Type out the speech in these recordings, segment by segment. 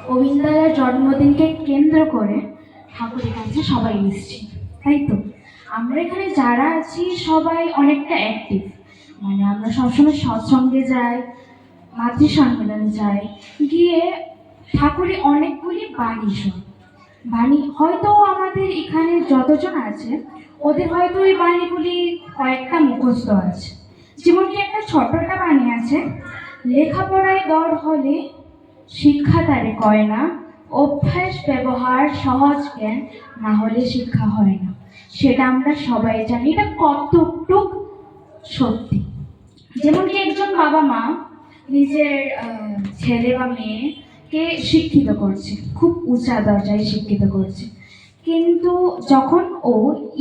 গোবিন্দার জন্মদিনকে কেন্দ্র করে ঠাকুরের কাছে সবাই এসেছি, তাই তো? আমরা এখানে যারা আছি সবাই অনেকটা অ্যাক্টিভ, মানে আমরা সবসময় সৎসঙ্গে যাই, মাতৃ সম্মেলনে যাই, গিয়ে ঠাকুরের অনেকগুলি বাণী শুনি। বাণী হয়তো আমাদের এখানে যতজন আছে ওদের হয়তো ওই বাণীগুলি কয়েকটা মুখস্থ আছে। যেমন কি একটা ছোট্টটা বাণী আছে, লেখাপড়ায় দর হলে শিক্ষা তারে কয় না, অভ্যাস ব্যবহার সহজ জ্ঞান না হলে শিক্ষা হয় না। সেটা আমরা সবাই জানি, এটা কতটুক সত্যি। যেমন কি একজন বাবা মা নিজের ছেলে বা মেয়েকে শিক্ষিত করছে, খুব উঁচা দরজায় শিক্ষিত করছে, কিন্তু যখন ও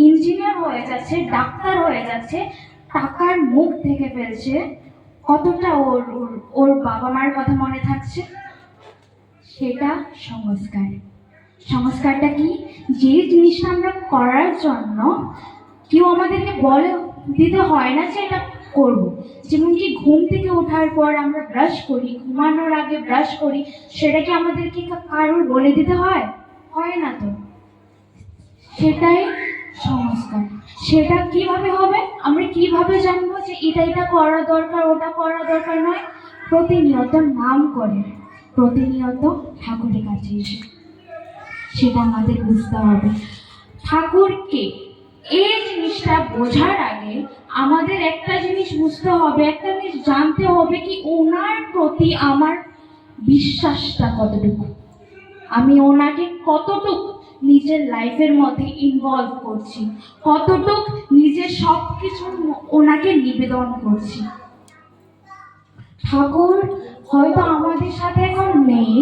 ইঞ্জিনিয়ার হয়ে যাচ্ছে, ডাক্তার হয়ে যাচ্ছে, টাকার মুখ থেকে ফেলছে, কতটা ওর ওর ওর বাবা মার কথা মনে থাকছে? সেটা সংস্কার। সংস্কারটা কি? যে জিনিসটা আমরা করার জন্য কেউ আমাদেরকে বলে দিতে হয় না যে এটা করব। যেমন কি ঘুম থেকে ওঠার পর আমরা ব্রাশ করি, ঘুমানোর আগে ব্রাশ করি, সেটা কি আমাদেরকে কারোর বলে দিতে হয়? হয় না তো। সেটাই সংস্কার। সেটা কিভাবে হবে? আমরা কিভাবে জানবো যে এটা করা দরকার, ওটা করা দরকার নয়? প্রতিনিয়ত নাম করে, প্রতিনিয়ত ঠাকুরের কাছে এসে সেটা আমাদের বুঝতে হবে। ঠাকুরকে এই জিনিসটা বোঝার আগে আমাদের একটা জিনিস বুঝতে হবে, একটা জিনিস জানতে হবে, কি ওনার প্রতি আমার বিশ্বাসটা কতটুকু, আমি ওনাকে কতটুক নিজের লাইফের মধ্যে ইনভলভ করছি, কতটুক নিজের সব কিছু ওনাকে নিবেদন করছি। ঠাকুর হয়তো আমাদের সাথে এখন নেই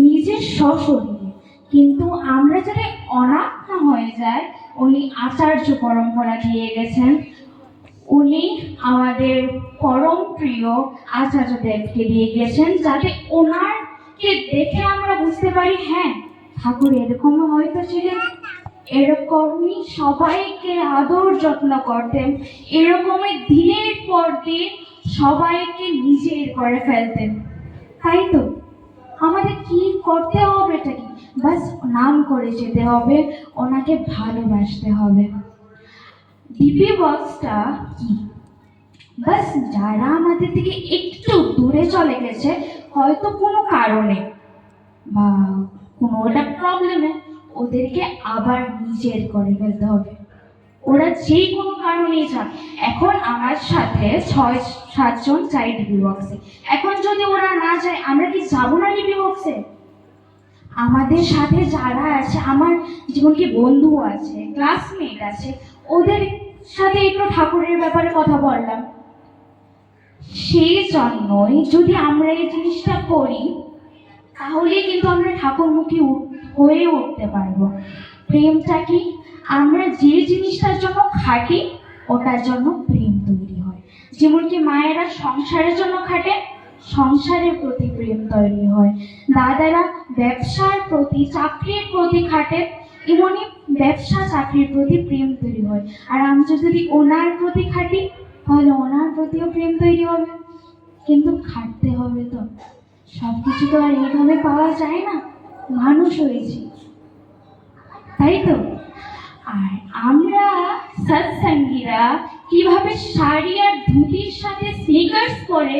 নিজের সশরীরে, কিন্তু আমরা যদি অনাথ না হয়ে যায়, উনি আচার্য পরম্পরা দিয়ে গেছেন। উনি আমাদের পরম প্রিয় আচার্য দেবকে দিয়ে গেছেন, যাতে ওনারকে দেখে আমরা বুঝতে পারি, হ্যাঁ ঠাকুর এরকম হয়তো ছিলেন, এরকমই সবাইকে আদর যত্ন করতেন, এরকমই দিনের পর দিন সবাইকে নিজের করে ফেলতেন। তাই তো আমাদের কি করতে হবে? এটা কি বাস নাম করে যেতে হবে, ওনাকে ভালোবাসতে হবে। ডিপি বক্সটা কি? বাস যারা আমাদের থেকে একটু দূরে চলে গেছে, হয়তো কোনো কারণে বা কোনো একটা প্রবলেমে, ওদেরকে আবার নিজের করে ফেলতে হবে। ওরা যে কোনো কারণেই যাক, এখন আমার সাথে 6-7 জন চাই ডিপি বক্সে। এখন যদি ওরা না যায়, আমরা কি যাবো না ডিপি বক্সে? আমাদের সাথে যারা আছে, আমার যেমন কি বন্ধু আছে, ক্লাসমেট আছে, ওদের সাথে একটু ঠাকুরের ব্যাপারে কথা বললাম। সেই জন্যই যদি আমরা এই জিনিসটা করি, তাহলে কিন্তু আমরা ঠাকুরমুখী হয়ে উঠতে পারবো। প্রেমটা কি? আমরা যে জিনিসটার জন্য খাটি, ওটার জন্য প্রেম তৈরি হয়। যেমন কি মায়েরা সংসারের জন্য খাটে, সংসারের প্রতি প্রেম তৈরি হয়। দাদারা ব্যবসার প্রতি, চাকরির প্রতি খাটে, এমনই ব্যবসা চাকরির প্রতি প্রেম তৈরি হয়। আর আমি যদি ওনার প্রতি খাটি, তাহলে ওনার প্রতিও প্রেম তৈরি হবে। কিন্তু খাটতে হবে তো, সবকিছু তো আর এইভাবে পাওয়া যায় না, মানুষ হয়েছি, তাই তো? আর আমরা সৎসঙ্গীরা কিভাবে শাড়ি আর ধুতির সাথে স্নিকার্স পরে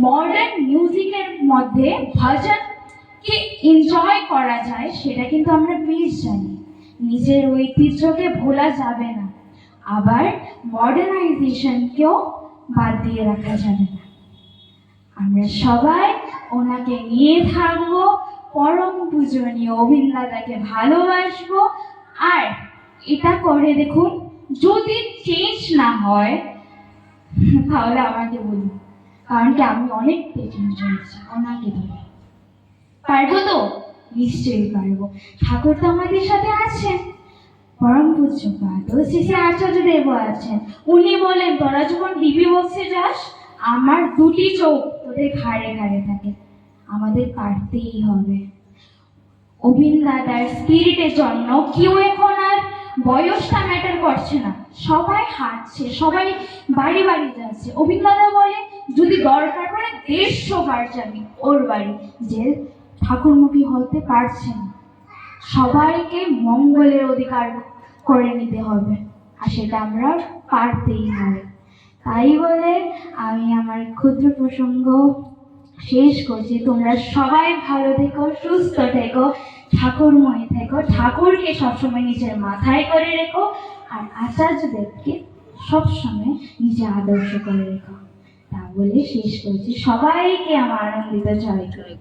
মডার্ন মিউজিকের মধ্যে ভজনকে এনজয় করা যায়, সেটা কিন্তু আমরা বেশ জানি। নিজের ঐতিহ্যকে ভোলা যাবে না, আবার মডার্নাইজেশনকেও বাদ দিয়ে রাখা যাবে না। আমরা সবাই ওনাকে নিয়ে থাকবো, পরম পূজনীয় অভিন দাদাকে ভালোবাসবো। আর এটা করে দেখুন, যদি চেঞ্জ না হয় তাহলে আমাকে বলুন, কারণ কি আমি অনেকটা চেঞ্জ হয়েছি ওনাকে ধরে। পারবো তো? নিশ্চয়ই পারবো। ঠাকুর তো আমাদের সাথে আছেন, পরম পূজ্যপাদ শ্রী শ্রী আচার্য দেব আছেন। উনি বলেন, তোরা যখন ডিবি বক্সে যাস, আমার দুটি চোখ তোদের ঘাড়ে ঘাড়ে থাকে, আমাদের পারতেই হবে। অভিন দাদার স্পিরিটের জন্য কেউ এখন আর বয়সটা ম্যাটার করছে না, সবাই হাঁটছে, সবাই বাড়ি বাড়ি যাচ্ছে। অভিন দাদা বলে, যদি দরকার পড়ে 150 বার যাবি ওর বাড়ি, যে ঠাকুরমুখী হতে পারছে না। সবাইকে মঙ্গলের অধিকার করে নিতে হবে, আর সেটা আমরা পারতেই হবে। তাই বলে আমি আমার ক্ষুদ্র প্রসঙ্গ শেষ করছি। তোমরা সবাই ভালো থেকো, সুস্থ থেকো, ঠাকুরময় থেকো, ঠাকুরকে সবসময় নিজের মাথায় করে রেখো, আর আচার্যদেবকে সবসময় নিজে আদর্শ করে রেখো। তা বলে শেষ করছি। সবাইকে আমার আনন্দিত জয় করি।